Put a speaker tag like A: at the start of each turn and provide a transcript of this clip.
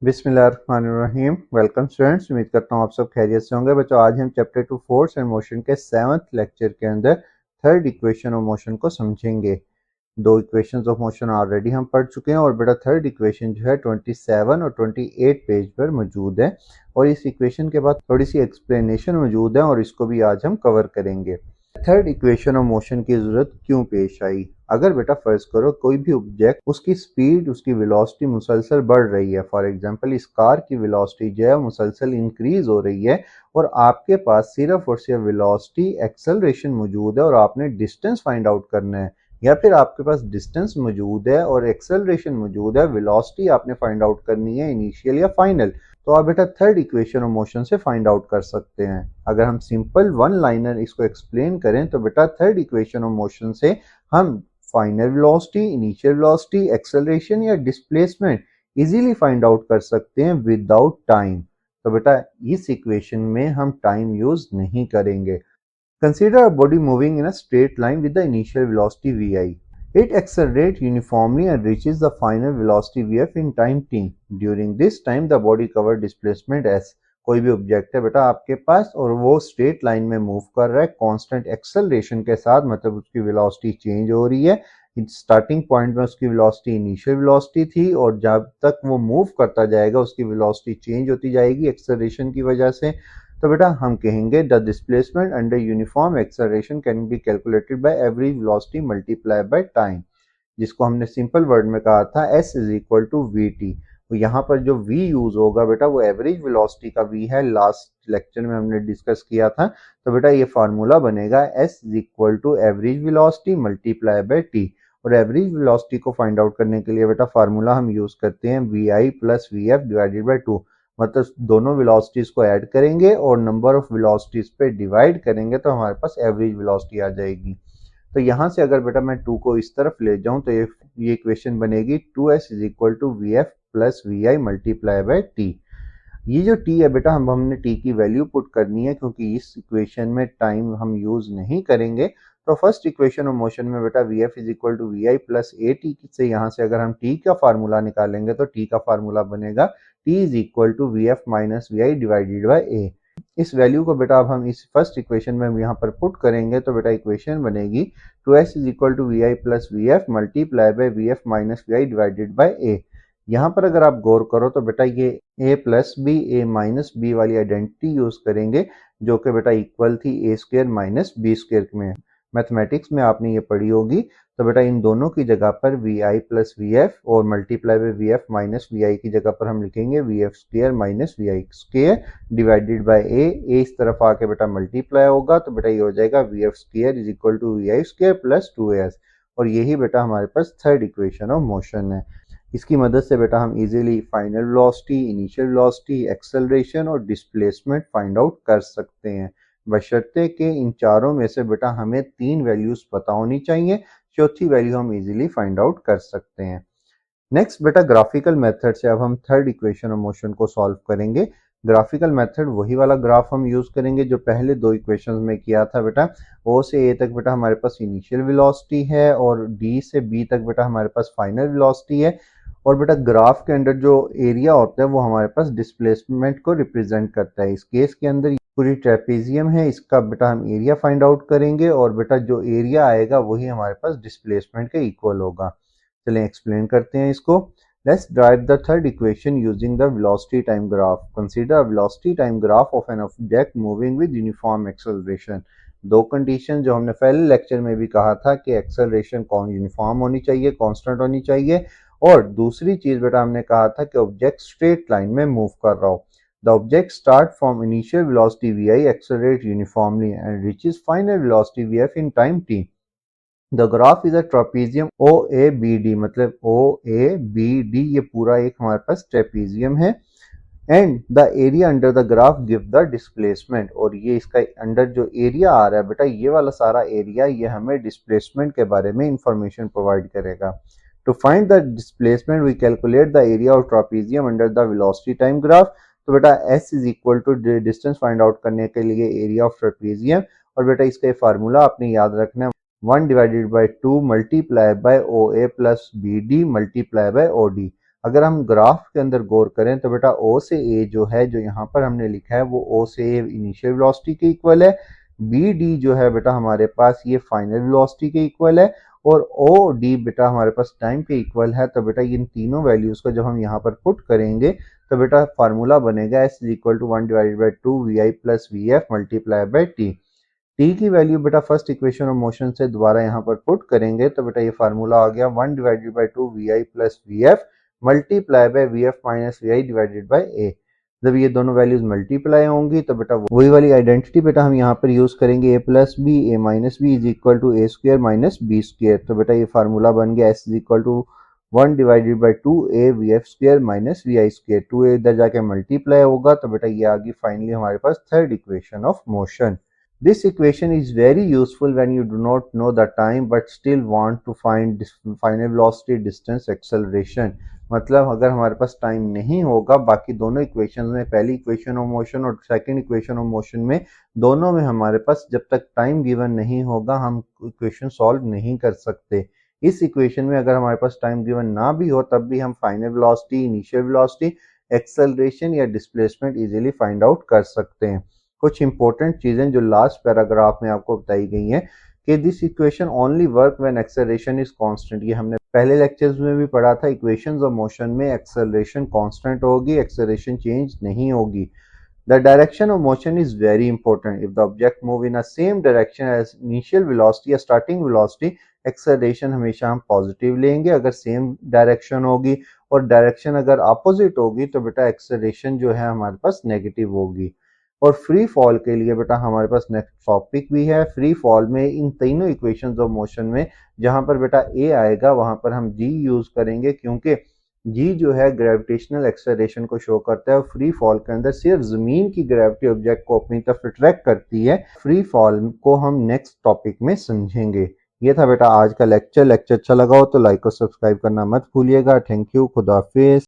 A: बिस्मिल्लाहिर्रहमानिर्रहीम। Welcome students, उम्मीद करता हूँ आप सब खैरियत से होंगे। बच्चों, आज हम चैप्टर 2 फोर्स एंड मोशन के 7th लेक्चर के अंदर थर्ड इक्वेशन ऑफ मोशन को समझेंगे। दो इक्वेशंस ऑफ मोशन ऑलरेडी हम पढ़ चुके हैं और बेटा थर्ड इक्वेशन जो है 27 और 28 पेज पर मौजूद है और इस इक्वेशन के बाद थोड़ी सी एक्सप्लेनेशन मौजूद है और इसको भी आज हम कवर करेंगे। थर्ड इक्वेशन ऑफ मोशन की जरूरत क्यों पेश आई? अगर बेटा फर्ज करो कोई भी ऑब्जेक्ट, उसकी स्पीड, उसकी वेलोसिटी मुसलसल बढ़ रही है। फॉर एग्जांपल इस कार की वेलोसिटी जो है मुसलसल इंक्रीज हो रही है और आपके पास सिर्फ और सिर्फ वेलोसिटी एक्सेलरेशन मौजूद है और आपने डिस्टेंस फाइंड आउट करना है, या फिर आपके पास डिस्टेंस मौजूद है और एक्सेलरेशन मौजूद है, वेलोसिटी आपने फाइंड आउट करनी है इनिशियल या फाइनल, तो आप बेटा थर्ड इक्वेशन ऑफ मोशन से फाइंड आउट कर सकते हैं। अगर हम सिंपल वन लाइनर इसको एक्सप्लेन करें तो बेटा थर्ड इक्वेशन ऑफ मोशन से हम final velocity, initial velocity, acceleration या डिस्प्लेसमेंट इजीली फाइंड आउट कर सकते हैं विदाउट टाइम। तो बेटा इस इक्वेशन में हम टाइम यूज नहीं करेंगे। Consider a body moving in a straight line with the initial velocity vi. It accelerates uniformly and reaches the final velocity vf in time t. During this time, the body cover displacement s. कोई भी object है बेटा आपके पास और वो straight line में move कर रहा है कांस्टेंट एक्सेलरेशन के साथ, मतलब उसकी वेलोसिटी चेंज हो रही है। स्टार्टिंग पॉइंट में उसकी वेलोसिटी इनिशियल वेलोसिटी थी और जब तक वो मूव करता जाएगा उसकी वेलोसिटी चेंज होती जाएगी एक्सेलरेशन की वजह से। तो बेटा हम कहेंगे the displacement under uniform acceleration can be calculated by average velocity multiply by time, जिसको हमने सिंपल वर्ड में कहा था s is equal to v t. तो यहाँ पर जो v यूज होगा बेटा वो एवरेज वेलोसिटी का v है, लास्ट लेक्चर में हमने डिस्कस किया था। तो बेटा ये फार्मूला बनेगा s is equal to average velocity multiply by t। और एवरेज वेलोसिटी को फाइंड आउट करने के लिए बेटा फार्मूला हम यूज करते हैं v i plus v f divided by two, मतलब दोनों वेलोसिटीज को ऐड करेंगे और नंबर ऑफ वेलोसिटीज पे डिवाइड करेंगे तो हमारे पास एवरेज वेलोसिटी आ जाएगी। तो यहाँ से अगर बेटा मैं 2 को इस तरफ ले जाऊं तो ये इक्वेशन बनेगी 2s is equal to v f plus v i multiply by t. ये जो t है बेटा हमने t की वैल्यू पुट करनी है क्योंकि इस इक्वेशन में टाइम हम यूज नहीं करेंगे। तो फर्स्ट इक्वेशन ऑफ मोशन में बेटा v f is equal to v i plus a t से यहाँ से अगर हम t का फार्मूला निकालेंगे तो t का फार्मूला बनेगा t is equal to v f minus v i divided by a. इस वैल्यू को बेटा अब हम इस फर्स्ट इक्वेशन में यहाँ पर पुट करेंगे तो बेटा इक्वेशन बनेगी 2s is equal to v i plus v f multiply by v f minus v i divided by a. यहाँ पर अगर आप गौर करो तो बेटा ये a plus b a minus b वाली आइडेंटिटी यूज करेंगे जो कि बेटा इक्वल थी a square minus b square में, मैथमेटिक्स में आपने ये पढ़ी होगी। तो बेटा इन दोनों की जगह पर v i plus v f और multiply by v f minus v i की जगह पर हम लिखेंगे v f square minus v i square divided by a. इस तरफ आके बेटा मल्टीप्लाई होगा तो बेटा ये हो जाएगा v f square is equal to v i square plus two s. और यही बेटा हमारे पास थर्ड इक्वेशन ऑफ मोशन है। इसकी मदद से बेटा हम easily final velocity, initial velocity, acceleration और डिस्प्लेसमेंट फाइंड आउट कर सकते हैं, बशर्ते कि इन चारों में से बेटा हमें 3 वैल्यूज पता होनी चाहिए, चौथी वैल्यू हम इजीली फाइंड आउट कर सकते हैं। नेक्स्ट बेटा ग्राफिकल मेथड से अब हम थर्ड इक्वेशन ऑफ मोशन को सॉल्व करेंगे। ग्राफिकल मेथड वही वाला ग्राफ हम यूज करेंगे जो पहले दो इक्वेशंस में किया था बेटा। ओ से ए तक बेटा हमारे पास इनिशियल वेलोसिटी है और डी से बी तक बेटा हमारे पास फाइनल वेलोसिटी है और बेटा ग्राफ के अंदर जो एरिया होता है वो हमारे पास डिस्प्लेसमेंट को रिप्रेजेंट करता है। इस केस के अंदर पूरी ट्रेपेजियम है, इसका बेटा हम एरिया फाइंड आउट करेंगे और बेटा जो एरिया आएगा वही हमारे पास डिस्प्लेसमेंट के इक्वल होगा। चलें एक्सप्लेन करते हैं इसको। Let's derive the third equation using the velocity time graph. Consider a velocity time graph of an object moving with uniform acceleration. दो कंडीशन जो हमने पहले लेक्चर में भी कहा था कि एक्सेलरेशन यूनिफॉर्म होनी चाहिए, कांस्टेंट होनी चाहिए, और दूसरी चीज बेटा हमने कहा था कि ऑब्जेक्ट स्ट्रेट लाइन में मूव कर रहा हो। The object start from initial velocity vi, accelerate uniformly and reaches final velocity vf in time t. The graph is a trapezium OABD, मतलब OABD ये पूरा एक हमारे पास ट्रेपेजियम है। And the area under the graph give the displacement, और ये इसका under जो एरिया आ रहा है बेटा ये वाला सारा एरिया ये हमें डिस्प्लेसमेंट के बारे में इंफॉर्मेशन प्रोवाइड करेगा। To find the displacement we calculate the area of trapezium under the velocity time graph. तो बेटा s is equal to distance find out करने के लिए एरिया ऑफ ट्रापेजियम, और बेटा इसका फार्मूला आपने याद रखना है 1 divided by 2 multiply by O A plus B D multiply by O D. अगर हम ग्राफ के अंदर गौर करें तो बेटा ओ से ए जो है, जो यहाँ पर हमने लिखा है वो ओ से ए इनिशियल वेलोसिटी के इक्वल है, बी डी जो है बेटा हमारे पास ये फाइनल वेलोसिटी के इक्वल है, और ओ डी बेटा हमारे पास टाइम के इक्वल है। तो बेटा इन तीनों वैल्यूज को जब हम यहाँ पर पुट करेंगे तो बेटा फार्मूला बनेगा s is equal to 1/2 v i plus v f multiply by t. T की वैल्यू बेटा फर्स्ट इक्वेशन ऑफ मोशन से दोबारा यहाँ पर पुट करेंगे तो बेटा ये फार्मूला आ गया 1/2 v i plus v f multiply by v f minus v i divided by a. जब ये दोनों वैल्यूज मल्टीप्लाई होंगी तो बेटा वही वाली आइडेंटिटी बेटा हम यहाँ पर यूज करेंगे, a plus b a minus b is equal to a square minus b square. तो बेटा ये फार्मूला बन गया s is equal to 1/2 a v f square minus v i square. 2a इधर जाके मल्टीप्लाई होगा तो बेटा ये आ गई फाइनली हमारे पास third equation of motion. This equation is very useful when you do not know the time but still want to find final velocity, distance, acceleration। मतलब अगर हमारे पास टाइम नहीं होगा, बाकी दोनों इक्वेशन में, पहली इक्वेशन ऑफ मोशन और सेकंड इक्वेशन ऑफ मोशन में, दोनों में हमारे पास जब तक टाइम गिवन नहीं होगा हम इक्वेशन सॉल्व नहीं कर सकते। इस इक्वेशन में अगर हमारे पास टाइम गिवन ना भी हो तब भी हम final velocity, initial velocity, acceleration या डिस्प्लेसमेंट इजीली फाइंड आउट कर सकते हैं। कुछ इंपॉर्टेंट चीजें जो लास्ट पैराग्राफ में आपको बताई गई हैं कि this equation only work when acceleration is constant. ये हमने पहले लेक्चर्स में भी पढ़ा था, इक्वेशंस ऑफ मोशन में एक्सेलरेशन कांस्टेंट होगी, एक्सेलरेशन चेंज नहीं होगी। The direction of motion is very important. If the object move in a same direction as initial velocity या स्टार्टिंग वेलोसिटी, एक्सेलरेशन हमेशा हम पॉजिटिव लेंगे। अगर सेम डायरेक्शन होगी और डायरेक्शन अगर अपोजिट होगी तो बेटा एक्सेलरेशन जो है हमारे पास नेगेटिव होगी। और फ्री फॉल के लिए बेटा हमारे पास नेक्स्ट टॉपिक भी है। फ्री फॉल में इन तीनों इक्वेशंस ऑफ मोशन में जहां पर बेटा ए आएगा वहां पर हम जी यूज करेंगे, क्योंकि जी जो है ग्रेविटेशनल एक्सेलरेशन को शो करता है और फ्री फॉल के अंदर सिर्फ जमीन की ग्रेविटी ऑब्जेक्ट को अपनी तरफ अट्रैक्ट करती है। फ्री फॉल को हम नेक्स्ट टॉपिक में समझेंगे। ये था बेटा आज का लेक्चर अच्छा लगा हो तो लाइक और सब्सक्राइब करना मत भूलिएगा। थैंक यू, खुदा हाफिज।